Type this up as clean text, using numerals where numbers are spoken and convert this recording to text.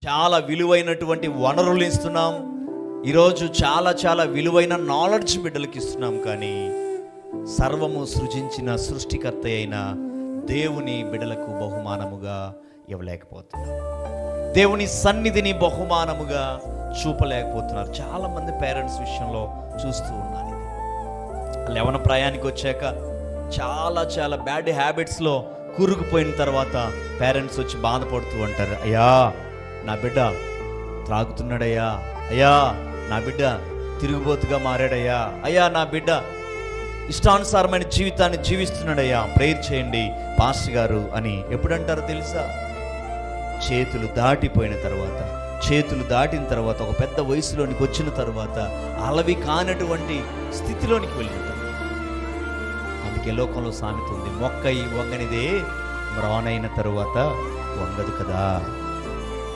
చాలా విలువైనటువంటి వనరులు ఇస్తున్నాం. ఈరోజు చాలా చాలా విలువైన నాలెడ్జ్ బిడ్డలకి ఇస్తున్నాం. కానీ సర్వము సృజించిన సృష్టికర్త అయిన దేవుని బిడ్డలకు బహుమానముగా ఇవ్వలేకపోతున్నారు. దేవుని సన్నిధిని బహుమానముగా చూపలేకపోతున్నారు. చాలామంది పేరెంట్స్ విషయంలో చూస్తూ ఉన్నారు. ఇది యవ్వన ప్రాయానికి వచ్చాక చాలా చాలా బ్యాడ్ హ్యాబిట్స్లో కూరుకుపోయిన తర్వాత పేరెంట్స్ వచ్చి బాధపడుతూ ఉంటారు. అయ్యా నా బిడ్డ త్రాగుతున్నాడయ్యా, అయ్యా నా బిడ్డ తిరుగుబోతుగా మారాడయ్యా, అయ్యా నా బిడ్డ ఇష్టానుసారమైన జీవితాన్ని జీవిస్తున్నాడయ్యా, ప్రేయర్ చేయండి పాస్టర్ గారు అని ఎప్పుడంటారో తెలుసా? చేతులు దాటిపోయిన తర్వాత, చేతులు దాటిన తర్వాత, ఒక పెద్ద వయసులోనికి వచ్చిన తర్వాత, అలవి కానటువంటి స్థితిలోనికి వెళ్ళిన తర్వాత. అందుకే లోకంలో సామెత ఉంది, మొక్క ఈ వంగనిదే మ్రానైన తరువాత వంగదు కదా.